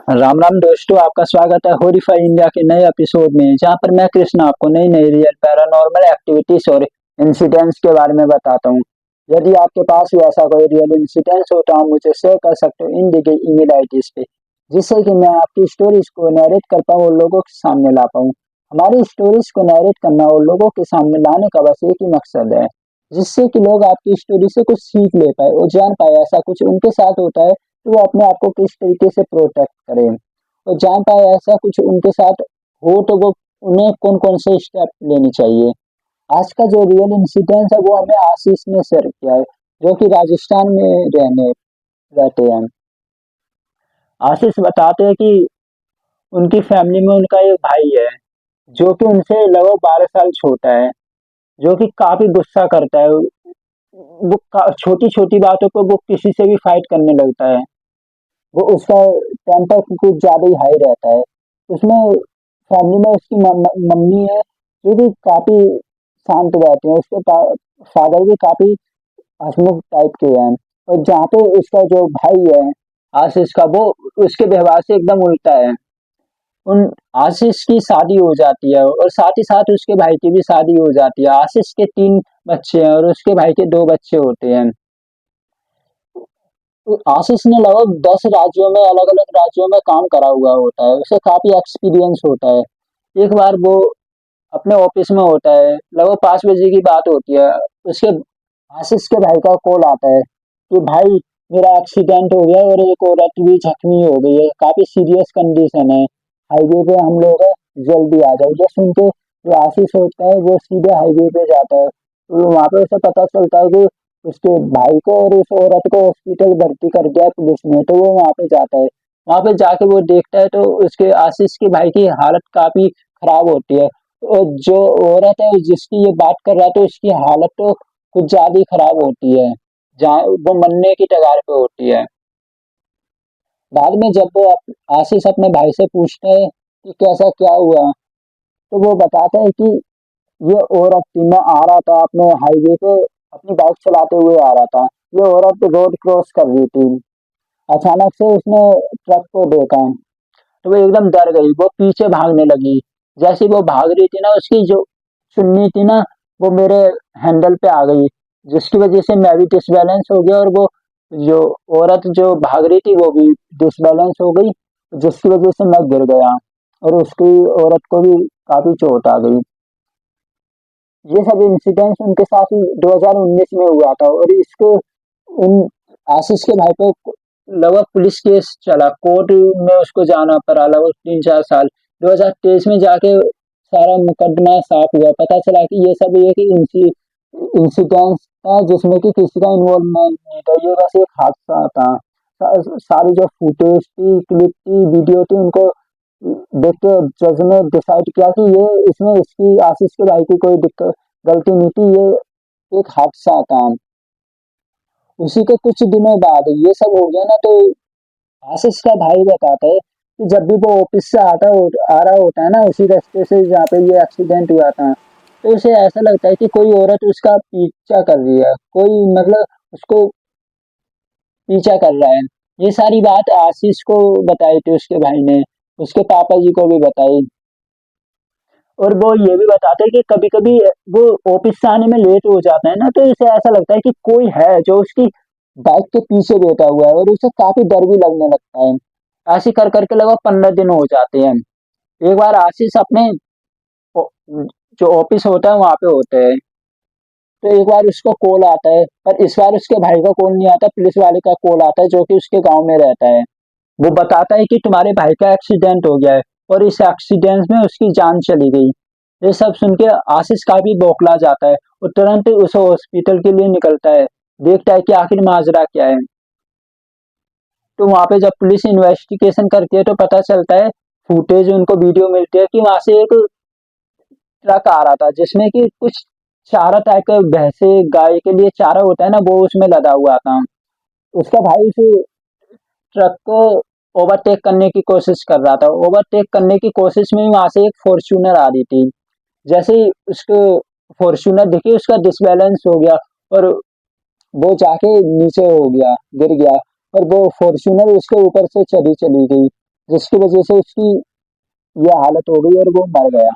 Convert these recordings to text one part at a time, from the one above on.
राम राम दोस्तों, आपका स्वागत है हॉरीफाई इंडिया के नए एपिसोड में, जहां पर मैं कृष्ण आपको नई नई रियल पैरानॉर्मल एक्टिविटीज और इंसिडेंट्स के बारे में बताता हूं। यदि आपके पास भी ऐसा कोई रियल इंसिडेंट्स हो तो आप मुझे शेयर कर सकते हो इन दी गई ईमेल आईडीज पे, जिससे कि मैं आपकी स्टोरीज को नरेट कर पाऊँ और लोगों के सामने ला पाऊँ। हमारी स्टोरीज को नरेट करना और लोगों के सामने लाने का बस एक ही मकसद है, जिससे कि लोग आपकी स्टोरी से कुछ सीख ले पाए और जान पाए ऐसा कुछ उनके साथ होता है तो वो अपने आप को किस तरीके से प्रोटेक्ट करें और जान पाए ऐसा कुछ उनके साथ हो तो वो उन्हें कौन कौन से स्टेप लेने चाहिए। आज का जो रियल इंसिडेंस है वो हमें आशीष ने शेयर किया है, जो कि राजस्थान में रहने रहते हैं। आशीष बताते हैं कि उनकी फैमिली में उनका एक भाई है, जो कि उनसे लगभग 12 साल छोटा है, जो कि काफी गुस्सा करता है। वो छोटी छोटी बातों पर वो किसी से भी फाइट करने लगता है। वो उसका टेम्पर कुछ ज्यादा ही हाई रहता है। उसमें फैमिली में उसकी मम्मी है, जो कि काफी शांत रहती है। उसके फादर भी काफी हंसमुख टाइप के हैं। और जहाँ पे उसका जो भाई है आशीष का, वो उसके व्यवहार से एकदम उल्टा है। उन आशीष की शादी हो जाती है और साथ ही साथ उसके भाई की भी शादी हो जाती है। आशीष के 3 बच्चे हैं और उसके भाई के 2 बच्चे होते हैं। तो आशीष ने लगभग 10 राज्यों में, अलग अलग राज्यों में काम करा हुआ होता है। उसे काफी एक्सपीरियंस होता है। एक बार वो अपने ऑफिस में होता है, लगभग 5 बजे की बात होती है। उसके आशीष के भाई का कॉल आता है कि भाई, मेरा एक्सीडेंट हो गया और एक औरत भी जख्मी हो गई है, काफी सीरियस कंडीशन है, हाईवे पे हम लोग हैं, जल्दी आ जाओ। ये सुन के जो आशीष होता है वो सीधे हाईवे पे जाता है। तो वहां पे उसे पता चलता है कि उसके भाई को और उस औरत को हॉस्पिटल भर्ती कर दिया है पुलिस ने। तो वो वहां पे जाता है। वहां पे जाके वो देखता है तो उसके आशीष के भाई की हालत काफी खराब होती है। और जो औरत है जिसकी ये बात कर रहा है, तो उसकी हालत तो कुछ ज्यादा ही खराब होती है, जहाँ वो मरने की कगार पे होती है। बाद में जब वो आशीष अपने भाई से पूछता है कि कैसा क्या हुआ, तो वो बताता है कि ये औरत थी, मैं आ रहा था अपने हाईवे पे, अपनी बाइक चलाते हुए आ रहा था। ये औरत रोड क्रॉस कर रही थी। अचानक से उसने ट्रक को देखा तो वो एकदम डर गई। वो पीछे भागने लगी। जैसे ही वो भाग रही थी ना, उसकी जो चुन्नी थी ना, वो मेरे हैंडल पे आ गई, जिसकी वजह से मैं भी डिसबैलेंस हो गया और वो जो औरत जो भाग रही थी वो भी डिसबैलेंस हो गई, जिसकी वजह से मैं गिर गया और उसकी औरत को भी काफी चोट आ गई। ये सब इंसिडेंट्स उनके साथ 2019 में हुआ था और इसको उन आशीष के भाई पे लगभग पुलिस केस चला, कोर्ट में उसको जाना पड़ा लगभग 3-4 साल। 2023 में जाके सारा मुकदमा साफ हुआ, पता चला कि ये सब एक इंसिडेंस था जिसमें कि किसी का इन्वॉल्वमेंट नहीं था, ये बस एक हादसा था। सारी जो फुटेज थी, क्लिप थी, वीडियो थी, उनको देख के जज ने डिसाइड किया कि ये इसमें इसकी आशीष के भाई की कोई दिक्कत गलती नहीं थी, ये एक हादसा था। उसी के कुछ दिनों बाद ये सब हो गया ना, तो आशीष का भाई बताता है कि जब भी वो ऑफिस से आ रहा होता है ना, उसी रास्ते से जहाँ पे ये एक्सीडेंट हुआ था, तो उसे ऐसा लगता है कि कोई औरत उसका पीछा कर रही है, कोई मतलब उसको पीछा कर रहा है। ये सारी बात आशीष को बताई थी उसके भाई ने, उसके पापा जी को भी बताई। और वो ये भी बताते हैं कि कभी कभी वो ऑफिस से आने में लेट हो जाता है ना, तो उसे ऐसा लगता है कि कोई है जो उसकी बाइक के पीछे बैठा हुआ है और उसे काफी डर भी लगने लगता है। ऐसे कर करके लगभग 15 दिन हो जाते हैं। एक बार आशीष अपने ओ- जो ऑफिस होता है वहां पे होते हैं, तो एक बार उसको कॉल आता है, पर इस बार उसके भाई का कॉल नहीं आता, पुलिस वाले का कॉल आता है जो कि उसके गांव में रहता है। वो बताता है कि तुम्हारे भाई का एक्सीडेंट हो गया है और इस एक्सीडेंट में उसकी जान चली गई। ये सब सुन के आशीष काफी बौखला जाता है और तुरंत उस हॉस्पिटल के लिए निकलता है, देखता है कि आखिर माजरा क्या है। तो वहां पे जब पुलिस इन्वेस्टिगेशन करती है तो पता चलता है, फुटेज उनको वीडियो मिलती है कि वहां से एक ट्रक आ रहा था जिसमें कि कुछ चारा टाइप का, भैंसे गाय के लिए चारा होता है ना, वो उसमें लदा हुआ था। उसका भाई उस ट्रक को ओवरटेक करने की कोशिश कर रहा था। ओवरटेक करने की कोशिश में ही वहां से एक फॉर्च्यूनर आ रही थी। जैसे ही उसको फॉर्च्यूनर दिखी, उसका डिसबैलेंस हो गया और वो जाके नीचे हो गया, गिर गया और वो फॉर्च्यूनर उसके ऊपर से चली चली गई। जिसकी वजह से उसकी यह हालत हो गई और वो मर गया।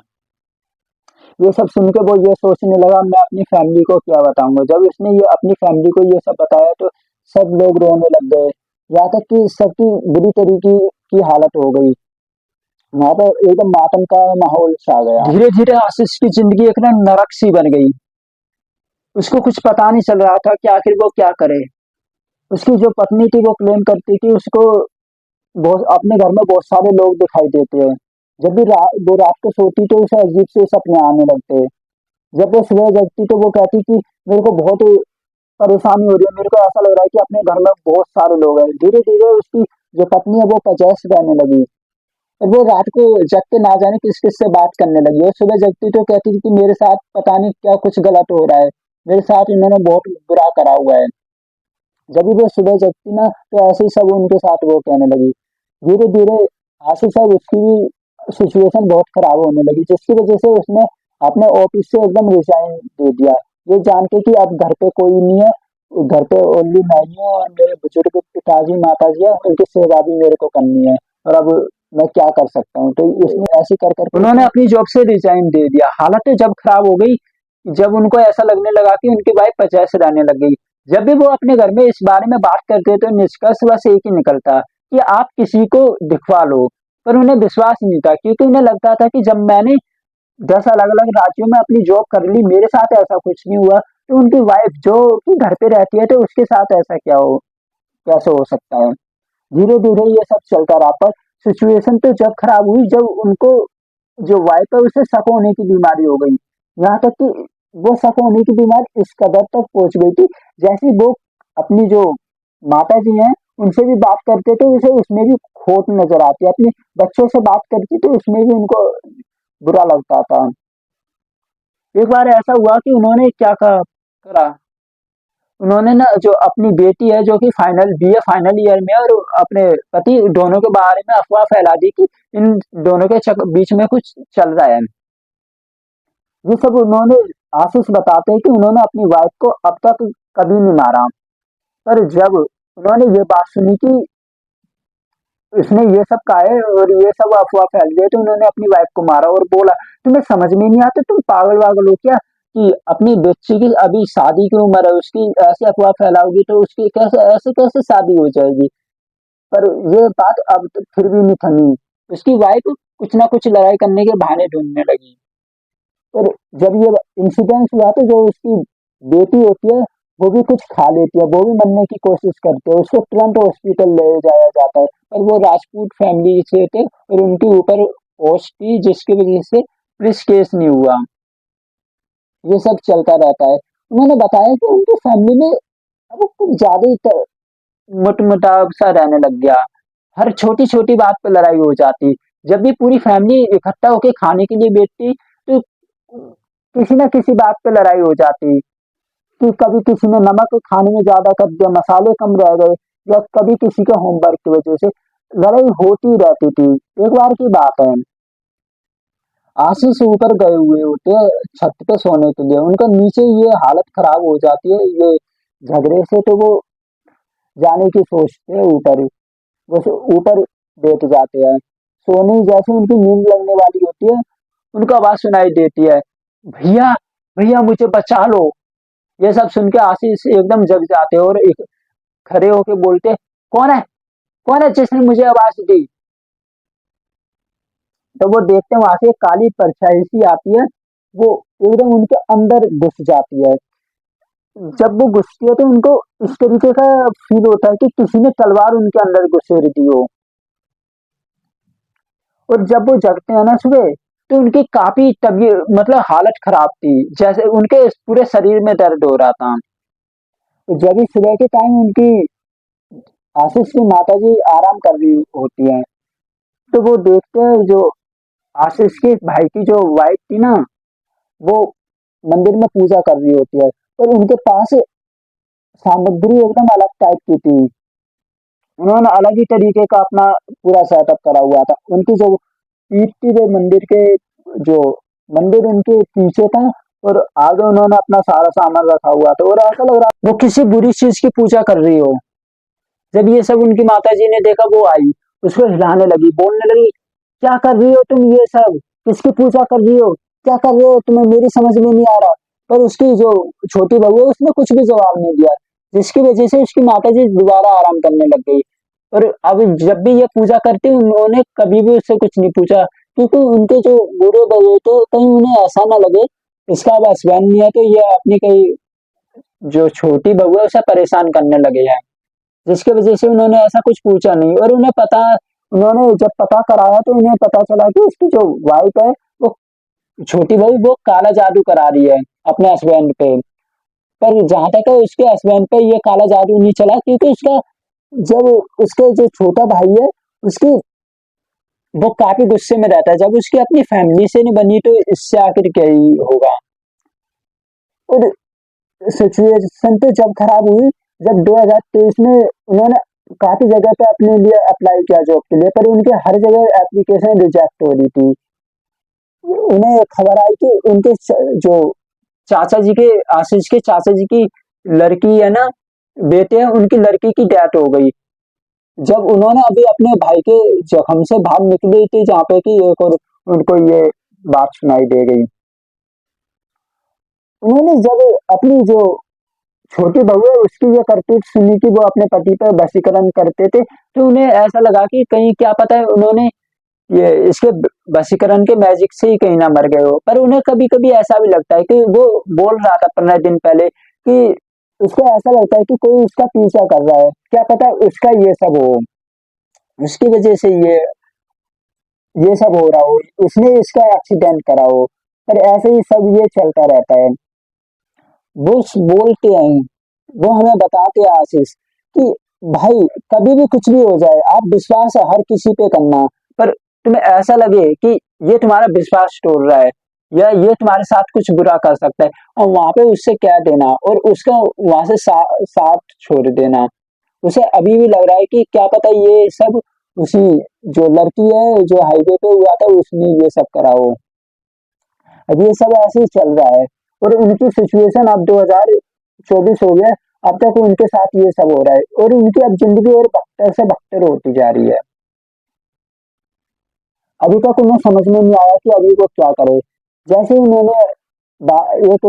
ये सब सुन के वो ये सोचने लगा मैं अपनी फैमिली को क्या बताऊंगा। जब उसने ये अपनी फैमिली को ये सब बताया तो सब लोग रोने लग गए, यहाँ तक कि सबकी बुरी तरीके की हालत हो गई। वहां पर एकदम मातम का माहौल छा गया। धीरे धीरे आशीष की जिंदगी एक ना नरक सी बन गई। उसको कुछ पता नहीं चल रहा था कि आखिर वो क्या करे। उसकी जो पत्नी थी वो क्लेम करती थी उसको बहुत अपने घर में बहुत सारे लोग दिखाई देते हैं। जब भी वो रात को सोती तो उसे अजीब से सपने आने लगते हैं। जब वो सुबह जगती तो वो कहती कि मेरे को बहुत परेशानी हो रही है, मेरे को ऐसा लग रहा है कि अपने घर में बहुत सारे लोग हैं। धीरे धीरे उसकी जो पत्नी है वो पजेस रहने लगी और वो रात को जग के ना जाने किस किस से बात करने लगी। और सुबह जगती तो कहती थी कि मेरे साथ पता नहीं क्या कुछ गलत हो रहा है, मेरे साथ इन्होंने बहुत बुरा करा हुआ है। जब भी वो सुबह जगती ना तो ऐसे ही सब उनके साथ वो कहने लगी। धीरे धीरे आशीष साहब उसकी भी सिचुएशन बहुत खराब होने लगी, जिसकी वजह से उसने अपने ऑफिस से एकदम रिजाइन दे दिया, ये जान के कि अब घर पे कोई नहीं है, घर पे ओनली मैं ही हूँ और मेरे बुजुर्ग पिताजी माताजी है, उनकी सेवा भी मेरे को करनी है और अब मैं क्या कर सकता हूँ। तो इसने ऐसे कर कर उन्होंने अपनी जॉब से रिजाइन दे दिया। हालत जब खराब हो गई, जब उनको ऐसा लगने लगा कि उनकी वाइफ पचास रहने लग गई। जब भी वो अपने घर में इस बारे में बात करते तो निष्कर्ष बस एक ही निकलता कि आप किसी को दिखवा लो। पर उन्हें विश्वास नहीं था, क्योंकि उन्हें लगता था कि जब मैंने 10 अलग-अलग राज्यों में अपनी जॉब कर ली, मेरे साथ ऐसा कुछ नहीं हुआ, तो उनकी वाइफ जो कि घर पे रहती है, तो उसके साथ ऐसा कैसे हो सकता है? धीरे-धीरे ये सब चलता रहा, पर सिचुएशन तो जब खराब हुई, जब उनको जो वाइफ है, उसे शक होने की बीमारी हो गई। यहाँ तक कि वो शक होने की बीमारी इस कदर तक पहुँच गई थी, जैसे वो अपनी जो माताजी हैं, उनसे भी बात करते थे, उसे उसमें भी खोट नज़र आती है। अपने बच्चों से बात करती तो उसमें भी उनको बुरा लगता था। एक बार ऐसा हुआ कि उन्होंने क्या करा, उन्होंने ना जो अपनी बेटी है जो कि फाइनल बीए फाइनल ईयर में है, और अपने पति दोनों के बारे में अफवाह फैला दी कि इन दोनों के बीच में कुछ चल रहा है। ये सब उन्होंने आशीष बताते हैं कि उन्होंने अपनी वाइफ को अब तक कभी नहीं मारा, पर जब उन्होंने ये बात सुनी कि इसने ये सब कहा है और ये सब अफवाह फैल गई, तो उन्होंने अपनी वाइफ को मारा और बोला तुम्हें समझ में नहीं आता, तुम पागल वागल हो क्या कि अपनी बच्ची की अभी शादी की उम्र है, उसकी ऐसे अफवाह फैलाओगी तो उसकी कैसे शादी हो जाएगी। पर ये बात अब तो फिर भी नहीं थमी। उसकी वाइफ कुछ ना कुछ लड़ाई करने के बहाने ढूंढने लगी। और जब ये इंसिडेंस हुआ तो जो उसकी बेटी होती है वो भी कुछ खा लेती है, वो भी मरने की कोशिश करती है, उसको तुरंत हॉस्पिटल ले जाया जाता है। पर वो राजपूत फैमिली से थे और उनके ऊपर पोस्ट थी, जिसकी वजह से पुलिस केस नहीं हुआ। ये सब चलता रहता है। उन्होंने बताया कि उनकी फैमिली में अब कुछ ज्यादा ही मुटमुटाव सा रहने लग गया। हर छोटी छोटी बात पे लड़ाई हो जाती। जब भी पूरी फैमिली इकट्ठा होके खाने के लिए बैठती तो किसी ना किसी बात पे लड़ाई हो जाती, कि कभी किसी ने नमक खाने में ज्यादा कर दिया, मसाले कम रह गए, या कभी किसी के होमवर्क की वजह से लड़ाई होती रहती थी। एक बार की बात है, आशीष ऊपर गए हुए होते हैं छत पे सोने के लिए, उनका नीचे ये हालत खराब हो जाती है ये झगड़े से, तो वो जाने की सोचते हैं ऊपर। वो ऊपर बैठ जाते हैं सोने, जैसे उनकी नींद लगने वाली होती है उनको आवाज सुनाई देती है, भैया भैया मुझे बचा लो। ये सब सुन के आशीष एकदम जग जाते हैं और एक खड़े होके बोलते कौन है, कौन है जिसने मुझे आवाज दी। तो वो देखते हैं वहां से एक काली परछाई सी आती है, वो एकदम उनके अंदर घुस जाती है। जब वो घुसती है तो उनको इस तरीके का फील होता है कि किसी ने तलवार उनके अंदर घुसेड़ दी हो। और जब वो जगते हैं ना सुबह, तो उनकी काफी तबीयत मतलब हालत खराब थी, जैसे उनके पूरे शरीर में दर्द हो रहा था। तो जब भी सुबह के टाइम उनकी आशीष की माता जी आराम कर रही होती हैं, तो वो देखते हैं जो आशीष के भाई की जो वाइफ थी ना, वो मंदिर में पूजा कर रही होती है, पर उनके पास सामग्री एकदम अलग टाइप की थी। उन्होंने अलग ही तरीके का अपना पूरा सेटअप करा हुआ था। उनकी जो पीठ थी वो मंदिर के जो मंदिर उनके पीछे था, और आगे उन्होंने अपना सारा सामान रखा हुआ था और ऐसा लग रहा वो किसी बुरी चीज की पूजा कर रही हो। जब ये सब उनकी माताजी ने देखा वो आई उसको हिलाने लगी, बोलने लगी, क्या कर रही हो तुम ये सब, किसकी पूजा कर रही हो, क्या कर रहे हो, तुम्हें मेरी समझ में नहीं आ रहा। पर उसकी जो छोटी बहू है उसने कुछ भी जवाब नहीं दिया, जिसकी वजह से उसकी माता जी दोबारा आराम करने लग गई। और अब जब भी ये पूजा करती उन्होंने कभी भी उससे कुछ नहीं पूछा, क्योंकि उनके जो बूढ़े बहू थे कहीं उन्हें ऐसा ना लगे इसका अब हस्बैंड नहीं है तो ये अपनी कहीं जो छोटी बहू है उसे परेशान करने लगे हैं, जिसकी वजह से उन्होंने ऐसा कुछ पूछा नहीं। और उन्होंने जब पता कराया तो उन्हें पता चला कि उसकी जो वाइफ है वो छोटी बहू वो काला जादू करा रही है अपने हस्बैंड पे। पर जहां तक है उसके हस्बैंड पे ये काला जादू नहीं चला, क्योंकि उसका जब उसके जो छोटा भाई है उसकी वो काफी गुस्से में रहता है, जब उसकी अपनी फैमिली से नहीं बनी तो इससे आखिर क्या ही होगा। और सिचुएशन तो जब खराब हुई, जब 2023 में उन्होंने काफी जगह पे अपने लिए अप्लाई किया जॉब के लिए, पर उनके हर जगह एप्लीकेशन रिजेक्ट हो रही थी। उन्हें खबर आई कि जो चाचा जी के आशीष के चाचा जी की लड़की है ना, बेटे हैं, उनकी लड़की की डेथ हो गई। जब उन्होंने अभी अपने भाई के जख्म से बाहर निकली थी जहाँ पे कि एक और उनको ये बात सुनाई दे गई। उन्होंने जब अपनी जो छोटी बहू है उसकी ये करतूत सुनी कि वो अपने पति पर वशीकरण करते थे, तो उन्हें ऐसा लगा कि कहीं क्या पता है उन्होंने ये इसके वशीकरण के मैजिक से ही कहीं ना मर गए हो। पर उन्हें कभी कभी ऐसा भी लगता है कि वो बोल रहा था 15 दिन पहले कि उसको ऐसा लगता है कि कोई उसका पीछा कर रहा है, क्या पता उसका ये सब हो, उसकी वजह से ये सब हो रहा हो, उसने इसका एक्सीडेंट करा हो। पर ऐसे ही सब ये चलता रहता है। वो बोलते हैं, वो हमें बताते हैं आशीष कि भाई कभी भी कुछ भी हो जाए आप विश्वास हर किसी पे करना, पर तुम्हें ऐसा लगे कि ये तुम्हारा विश्वास तोड़ रहा है या ये तुम्हारे साथ कुछ बुरा कर सकता है, और वहां पे उससे कह देना और उसका वहां से साथ छोड़ देना। उसे अभी भी लग रहा है कि क्या पता ये सब उसी जो लड़की है जो हाईवे पे हुआ था उसने ये सब करा हो। अब ये सब ऐसे ही चल रहा है। और उनकी सिचुएशन अब 2024 हो गया, अब तक उनके साथ ये सब हो रहा है और उनकी अब जिंदगी और बदतर से बदतर होती जा रही है। अभी तक उन्हें समझ में नहीं आया कि अभी वो क्या करे। जैसे ही उन्होंने एक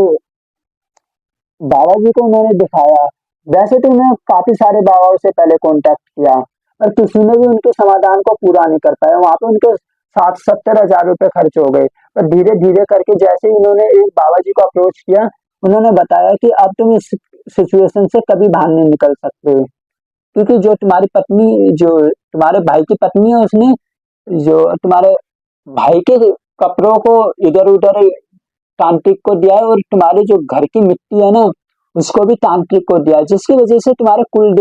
बाबा जी को उन्होंने दिखाया, वैसे तो उन्हें काफी सारे बाबाओं से पहले कांटेक्ट किया, पर किसी ने भी उनके समाधान को पूरा नहीं कर पाया। वहां पे उनके 60-70 हजार रुपए खर्च हो गए। पर धीरे धीरे करके जैसे ही उन्होंने एक बाबा जी को अप्रोच किया, उन्होंने बताया कि अब तुम इस सिचुएशन से कभी बाहर नहीं निकल सकते, क्योंकि जो तुम्हारी पत्नी जो तुम्हारे भाई की पत्नी है उसने जो तुम्हारे भाई के कपड़ों को इधर उधर तांत्रिक को दिया है, और तुम्हारे जो घर की मिट्टी है ना उसको भी तांत्रिक को दिया है, जिसकी वजह से तुम्हारे कुल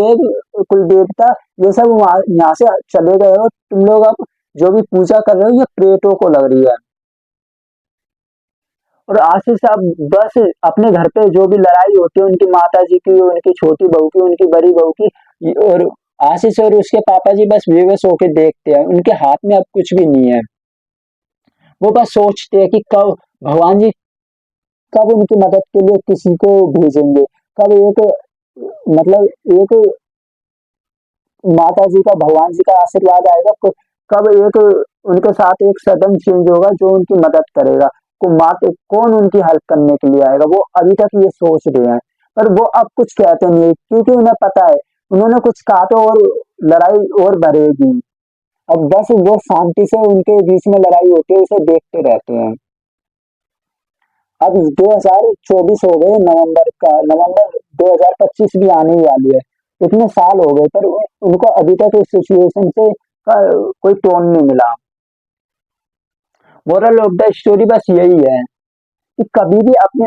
देवता ये सब वहां यहाँ से चले गए हो। तुम लोग अब जो भी पूजा कर रहे हो ये प्रेतों को लग रही है। और आशीष साहब बस अपने घर पे जो भी लड़ाई होती है उनकी माता जी की, उनकी छोटी बहू की, उनकी बड़ी बहू की, और आशीष और उसके पापा जी बस बेबस होके देखते हैं, उनके हाथ में अब कुछ भी नहीं है। वो बस सोचते हैं कि कब भगवान जी कब उनकी मदद के लिए किसी को भेजेंगे, कब एक मतलब एक माता जी का भगवान जी का आशीर्वाद आएगा, कब एक उनके साथ एक सदन चेंज होगा जो उनकी मदद करेगा, कौन उनकी हेल्प करने के लिए आएगा। वो अभी तक ये सोच रहे हैं, पर वो अब कुछ कहते नहीं है, क्योंकि उन्हें पता है उन्होंने कुछ कहा तो और लड़ाई और बढ़ेगी। अब बस वो शांति से उनके बीच में लड़ाई होती है उसे देखते रहते हैं। अब 2024 हो गए, नवंबर 2025 भी आने ही वाली है। इतने साल हो गए पर उनको अभी तक इस सिचुएशन से कोई टोन नहीं मिला। मोरल ऑफ द स्टोरी बस यही है कि कभी भी अपने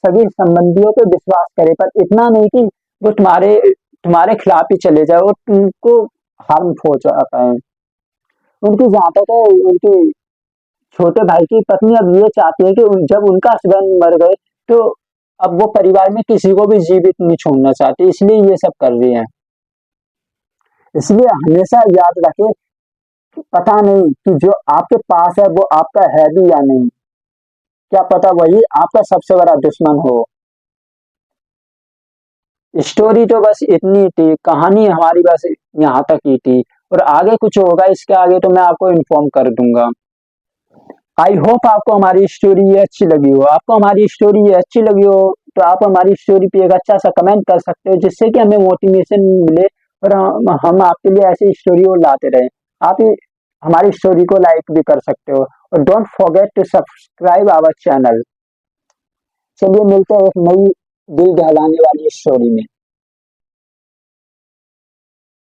सभी संबंधियों पे विश्वास करे, पर इतना नहीं कि वो तुम्हारे तुम्हारे खिलाफ ही चले जाए और तुमको हार्म पहुंचा पाए। उनकी जहां तक है उनकी छोटे भाई की पत्नी अब ये चाहती है कि जब उनका हस्बैंड मर गए तो अब वो परिवार में किसी को भी जीवित नहीं छोड़ना चाहती, इसलिए ये सब कर रही है। इसलिए हमेशा याद रखे कि पता नहीं कि जो आपके पास है वो आपका है भी या नहीं, क्या पता वही आपका सबसे बड़ा दुश्मन हो। स्टोरी तो बस इतनी थी, कहानी हमारी बस यहाँ तक ही थी। और आगे कुछ होगा इसके आगे तो मैं आपको इन्फॉर्म कर दूंगा। आई होप आपको हमारी स्टोरी ये अच्छी लगी हो। आपको हमारी स्टोरी ये अच्छी लगी हो तो आप हमारी स्टोरी पे एक अच्छा सा कमेंट कर सकते हो, जिससे कि हमें मोटिवेशन मिले और हम आपके लिए ऐसी स्टोरी और लाते रहें। आप हमारी स्टोरी को लाइक भी कर सकते हो और don't forget to subscribe our channel. चलिए मिलते हैं एक नई दिल दहलाने वाली स्टोरी में।